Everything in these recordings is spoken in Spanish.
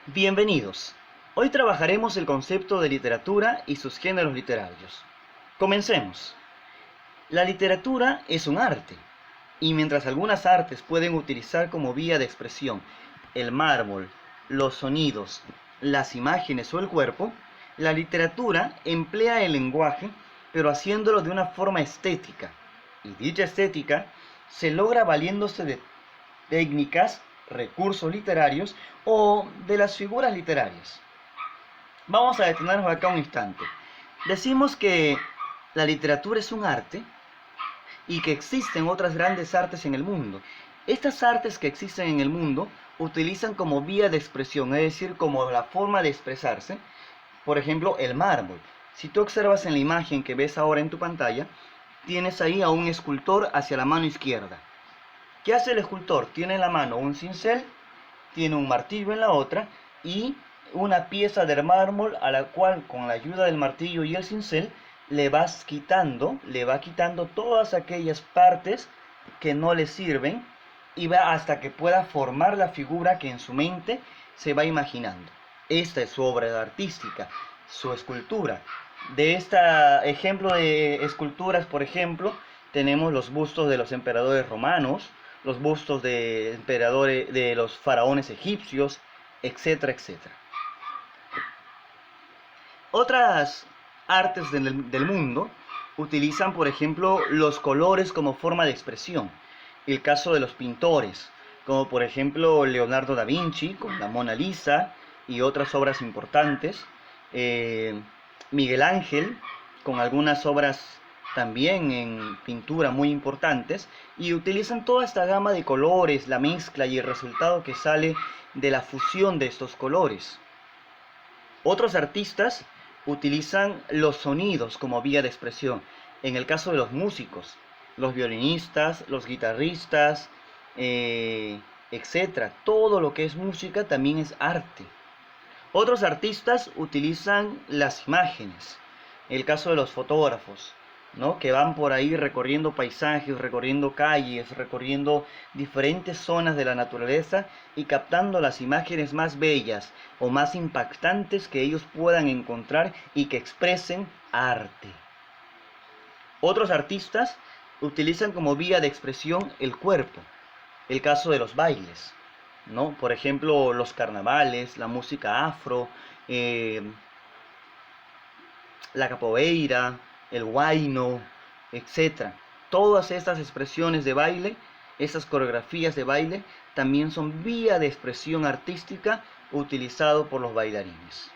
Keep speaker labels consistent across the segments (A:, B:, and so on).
A: Bienvenidos. Hoy trabajaremos el concepto de literatura y sus géneros literarios. Comencemos. La literatura es un arte, y mientras algunas artes pueden utilizar como vía de expresión el mármol, los sonidos, las imágenes o el cuerpo, la literatura emplea el lenguaje, pero haciéndolo de una forma estética, y dicha estética se logra valiéndose de técnicas, recursos literarios o de las figuras literarias. Vamos a detenernos acá un instante. Decimos que la literatura es un arte y que existen otras grandes artes en el mundo. Estas artes que existen en el mundo utilizan como vía de expresión, es decir, como la forma de expresarse, por ejemplo, el mármol. Si tú observas en la imagen que ves ahora en tu pantalla, tienes ahí a un escultor hacia la mano izquierda. ¿Qué hace el escultor? Tiene en la mano un cincel, tiene un martillo en la otra y una pieza de mármol a la cual con la ayuda del martillo y el cincel le va quitando todas aquellas partes que no le sirven y va hasta que pueda formar la figura que en su mente se va imaginando. Esta es su obra artística, su escultura. De este ejemplo de esculturas, por ejemplo, tenemos los bustos de los emperadores romanos, los bustos de emperadores, de los faraones egipcios, etcétera, etcétera. Otras artes del mundo utilizan, por ejemplo, los colores como forma de expresión. El caso de los pintores, como por ejemplo Leonardo da Vinci con la Mona Lisa y otras obras importantes. Miguel Ángel con algunas obras también en pintura muy importantes, y utilizan toda esta gama de colores, la mezcla y el resultado que sale de la fusión de estos colores. Otros artistas utilizan los sonidos como vía de expresión. En el caso de los músicos, los violinistas, los guitarristas, etc. Todo lo que es música también es arte. Otros artistas utilizan las imágenes. El caso de los fotógrafos, ¿no? Que van por ahí recorriendo paisajes, recorriendo calles, recorriendo diferentes zonas de la naturaleza y captando las imágenes más bellas o más impactantes que ellos puedan encontrar y que expresen arte. Otros artistas utilizan como vía de expresión el cuerpo. El caso de los bailes, ¿no? Por ejemplo, los carnavales, la música afro, la capoeira, el huayno, etc. Todas estas expresiones de baile, estas coreografías de baile, también son vía de expresión artística utilizado por los bailarines.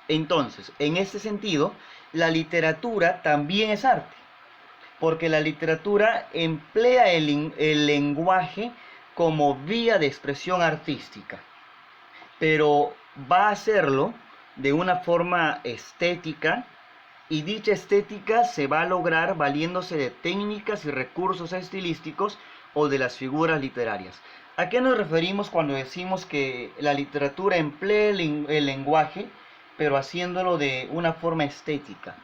A: Entonces, en este sentido, la literatura también es arte, porque la literatura emplea el lenguaje como vía de expresión artística, pero va a hacerlo de una forma estética, y dicha estética se va a lograr valiéndose de técnicas y recursos estilísticos o de las figuras literarias. ¿A qué nos referimos cuando decimos que la literatura emplea el lenguaje, pero haciéndolo de una forma estética?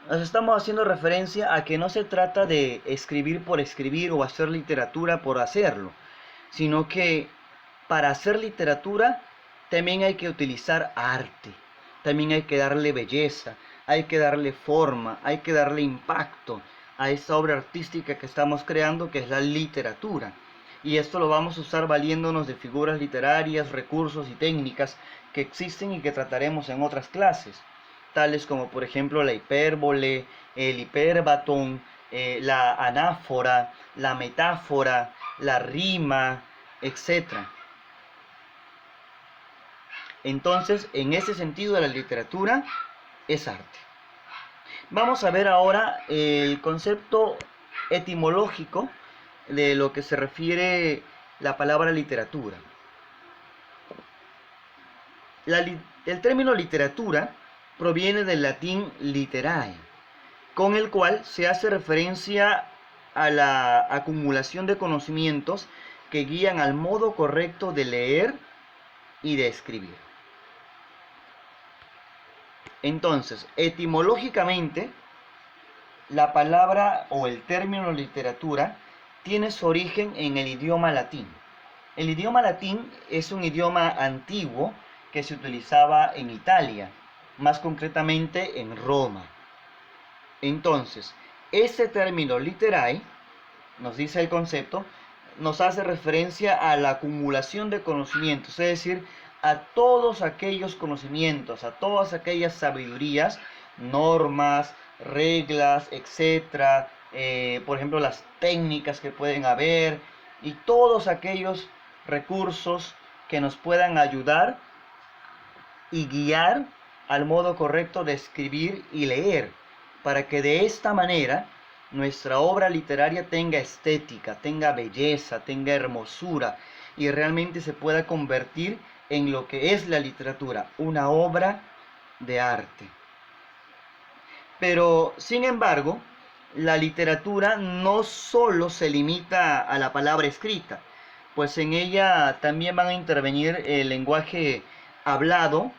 A: Nos estamos haciendo referencia a que no se trata de escribir por escribir o hacer literatura por hacerlo, sino que para hacer literatura también hay que utilizar arte, también hay que darle belleza, hay que darle forma, hay que darle impacto a esta obra artística que estamos creando, que es la literatura. Y esto lo vamos a usar valiéndonos de figuras literarias, recursos y técnicas que existen y que trataremos en otras clases, tales como por ejemplo la hipérbole, el hiperbatón, la anáfora, la metáfora, la rima, etc. Entonces, en ese sentido, la literatura es arte. Vamos a ver ahora el concepto etimológico de lo que se refiere la palabra literatura. El término literatura proviene del latín literae, con el cual se hace referencia a la acumulación de conocimientos que guían al modo correcto de leer y de escribir. Entonces, etimológicamente, la palabra o el término literatura tiene su origen en el idioma latín. El idioma latín es un idioma antiguo que se utilizaba en Italia, más concretamente en Roma. Entonces, ese término literae, nos dice el concepto, nos hace referencia a la acumulación de conocimientos, es decir, a todos aquellos conocimientos, a todas aquellas sabidurías, normas, reglas, etcétera, por ejemplo, las técnicas que pueden haber y todos aquellos recursos que nos puedan ayudar y guiar al modo correcto de escribir y leer, para que de esta manera nuestra obra literaria tenga estética, tenga belleza, tenga hermosura y realmente se pueda convertir en lo que es la literatura, una obra de arte. Pero, sin embargo, la literatura no solo se limita a la palabra escrita, pues en ella también van a intervenir el lenguaje hablado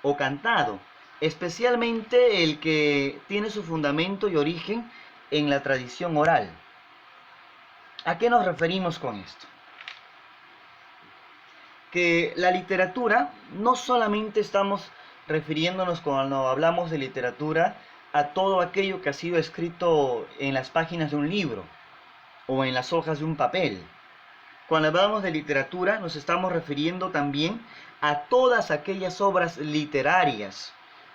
A: o cantado, especialmente el que tiene su fundamento y origen en la tradición oral. ¿A qué nos referimos con esto? Que la literatura no solamente estamos refiriéndonos cuando hablamos de literatura a todo aquello que ha sido escrito en las páginas de un libro o en las hojas de un papel. Cuando hablamos de literatura nos estamos refiriendo también a todas aquellas obras literarias,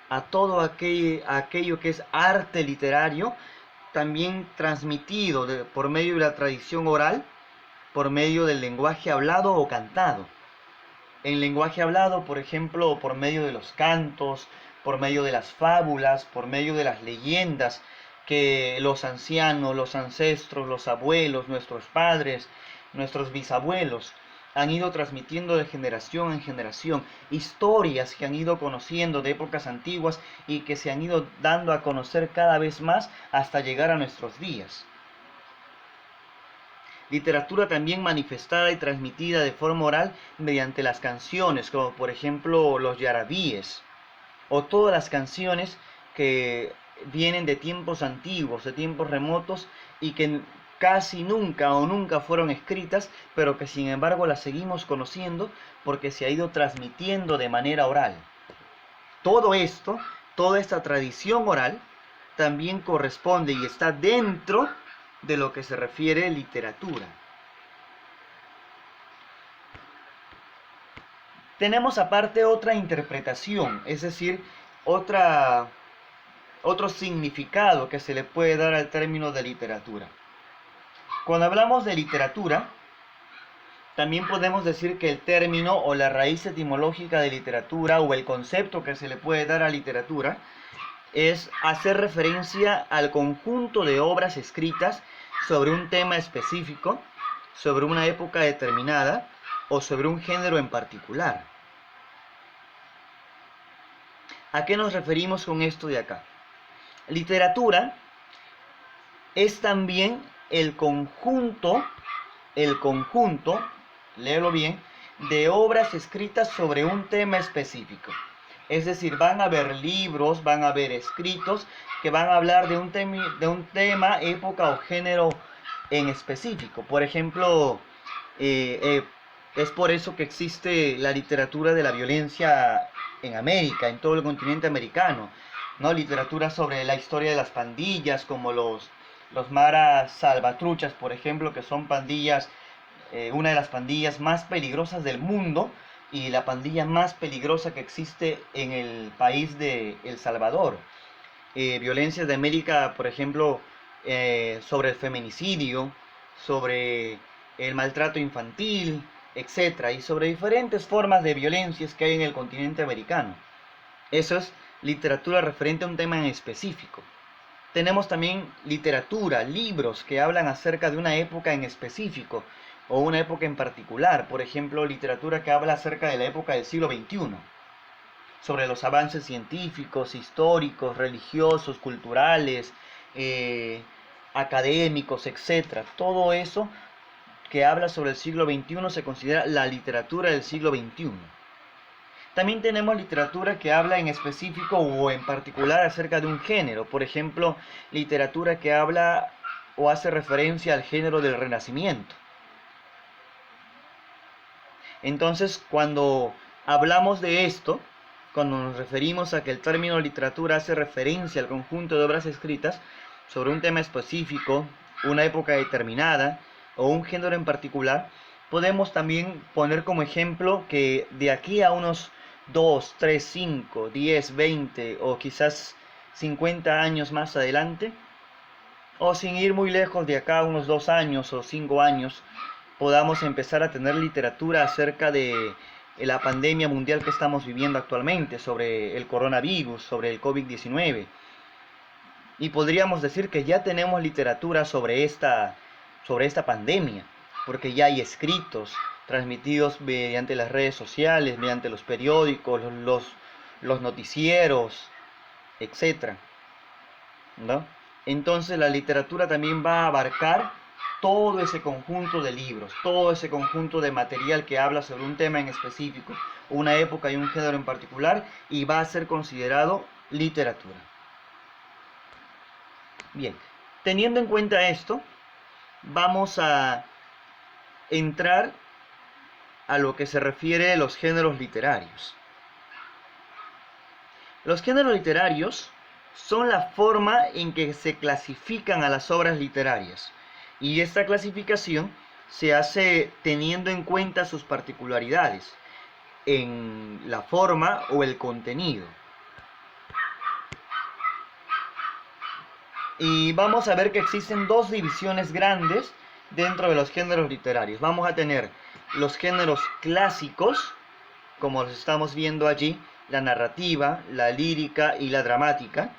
A: a todo aquello que es arte literario, también transmitido por medio de la tradición oral, por medio del lenguaje hablado o cantado. En lenguaje hablado, por ejemplo, por medio de los cantos, por medio de las fábulas, por medio de las leyendas que los ancianos, los ancestros, los abuelos, nuestros padres, nuestros bisabuelos han ido transmitiendo de generación en generación, historias que han ido conociendo de épocas antiguas y que se han ido dando a conocer cada vez más hasta llegar a nuestros días. Literatura también manifestada y transmitida de forma oral mediante las canciones, como por ejemplo los yarabíes, o todas las canciones que vienen de tiempos antiguos, de tiempos remotos, y que casi nunca o nunca fueron escritas, pero que sin embargo las seguimos conociendo porque se ha ido transmitiendo de manera oral. Todo esto, toda esta tradición oral, también corresponde y está dentro de lo que se refiere literatura. Tenemos aparte otra interpretación, es decir, otro significado que se le puede dar al término de literatura. Cuando hablamos de literatura, también podemos decir que el término o la raíz etimológica de literatura o el concepto que se le puede dar a literatura es hacer referencia al conjunto de obras escritas sobre un tema específico, sobre una época determinada o sobre un género en particular. ¿A qué nos referimos con esto de acá? Literatura es también el conjunto, léelo bien, de obras escritas sobre un tema específico. Es decir, van a haber libros, van a haber escritos que van a hablar de un tema, época o género en específico. Por ejemplo, es por eso que existe la literatura de la violencia en América, en todo el continente americano, ¿no? Literatura sobre la historia de las pandillas, como los maras salvatruchas, por ejemplo, que son pandillas, una de las pandillas más peligrosas del mundo y la pandilla más peligrosa que existe en el país de El Salvador. Violencias de América, por ejemplo, sobre el feminicidio, sobre el maltrato infantil, etcétera, y sobre diferentes formas de violencias que hay en el continente americano. Eso es literatura referente a un tema en específico. Tenemos también literatura, libros que hablan acerca de una época en específico o una época en particular. Por ejemplo, literatura que habla acerca de la época del siglo XXI, sobre los avances científicos, históricos, religiosos, culturales, académicos, etc. Todo eso que habla sobre el siglo XXI se considera la literatura del siglo XXI. También tenemos literatura que habla en específico o en particular acerca de un género. Por ejemplo, literatura que habla o hace referencia al género del Renacimiento. Entonces, cuando hablamos de esto, cuando nos referimos a que el término literatura hace referencia al conjunto de obras escritas sobre un tema específico, una época determinada o un género en particular, podemos también poner como ejemplo que de aquí a unos 2, 3, 5, 10, 20 o quizás 50 años más adelante, o sin ir muy lejos de acá, unos 2 años o 5 años, podamos empezar a tener literatura acerca de la pandemia mundial que estamos viviendo actualmente, sobre el coronavirus, sobre el COVID-19. Y podríamos decir que ya tenemos literatura sobre esta pandemia, porque ya hay escritos transmitidos mediante las redes sociales, mediante los periódicos, los noticieros, etcétera, ¿no? Entonces la literatura también va a abarcar todo ese conjunto de libros, todo ese conjunto de material que habla sobre un tema en específico, una época y un género en particular, y va a ser considerado literatura. Bien, teniendo en cuenta esto, vamos a entrar a lo que se refiere a los géneros literarios. Los géneros literarios son la forma en que se clasifican a las obras literarias, y esta clasificación se hace teniendo en cuenta sus particularidades en la forma o el contenido. Y vamos a ver que existen dos divisiones grandes dentro de los géneros literarios. Vamos a tener los géneros clásicos, como los estamos viendo allí, la narrativa, la lírica y la dramática.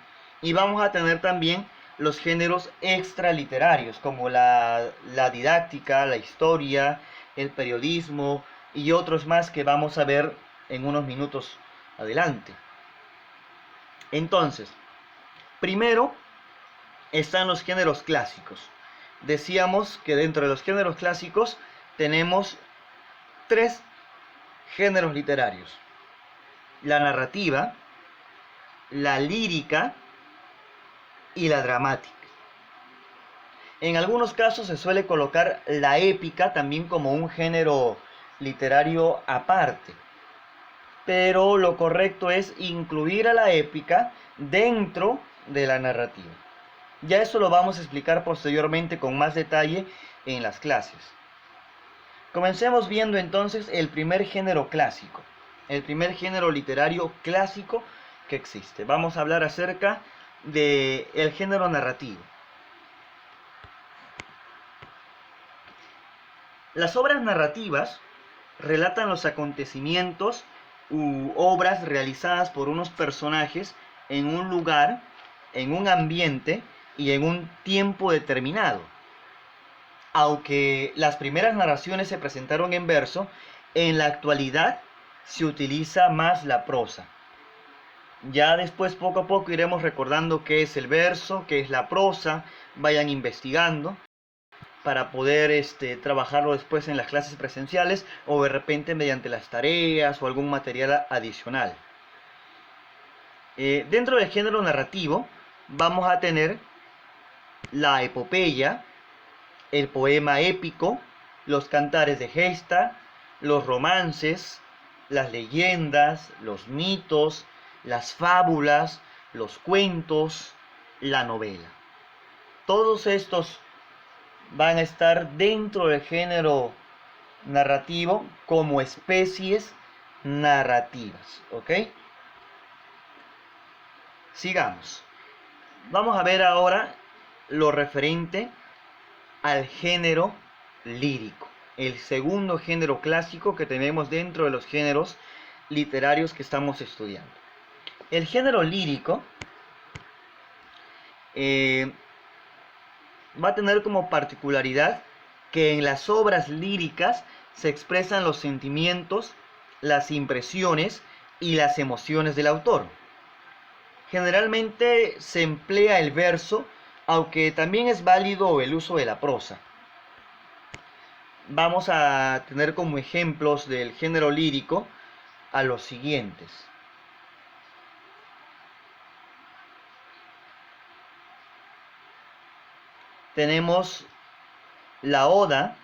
A: Y vamos a tener también los géneros extraliterarios, como la didáctica, la historia, el periodismo y otros más que vamos a ver en unos minutos adelante. Entonces, primero están los géneros clásicos. Decíamos que dentro de los géneros clásicos tenemos tres géneros literarios: la narrativa, la lírica y la dramática. En algunos casos se suele colocar la épica también como un género literario aparte, pero lo correcto es incluir a la épica dentro de la narrativa. Ya eso lo vamos a explicar posteriormente con más detalle en las clases. Comencemos viendo entonces el primer género clásico, el primer género literario clásico que existe. Vamos a hablar acerca del género narrativo. Las obras narrativas relatan los acontecimientos u obras realizadas por unos personajes en un lugar, en un ambiente y en un tiempo determinado. Aunque las primeras narraciones se presentaron en verso, en la actualidad se utiliza más la prosa. Ya después, poco a poco, iremos recordando qué es el verso, qué es la prosa, vayan investigando para poder trabajarlo después en las clases presenciales o de repente mediante las tareas o algún material adicional. Dentro del género narrativo vamos a tener la epopeya, el poema épico, los cantares de gesta, los romances, las leyendas, los mitos, las fábulas, los cuentos, la novela. Todos estos van a estar dentro del género narrativo como especies narrativas, ¿ok? Sigamos. Vamos a ver ahora lo referente al género lírico, el segundo género clásico que tenemos dentro de los géneros literarios que estamos estudiando. El género lírico va a tener como particularidad que en las obras líricas se expresan los sentimientos, las impresiones y las emociones del autor. Generalmente se emplea el verso, aunque también es válido el uso de la prosa. Vamos a tener como ejemplos del género lírico a los siguientes. Tenemos la oda,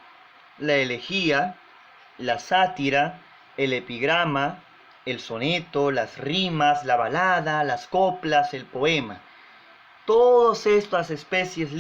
A: la elegía, la sátira, el epigrama, el soneto, las rimas, la balada, las coplas, el poema. Todas estas especies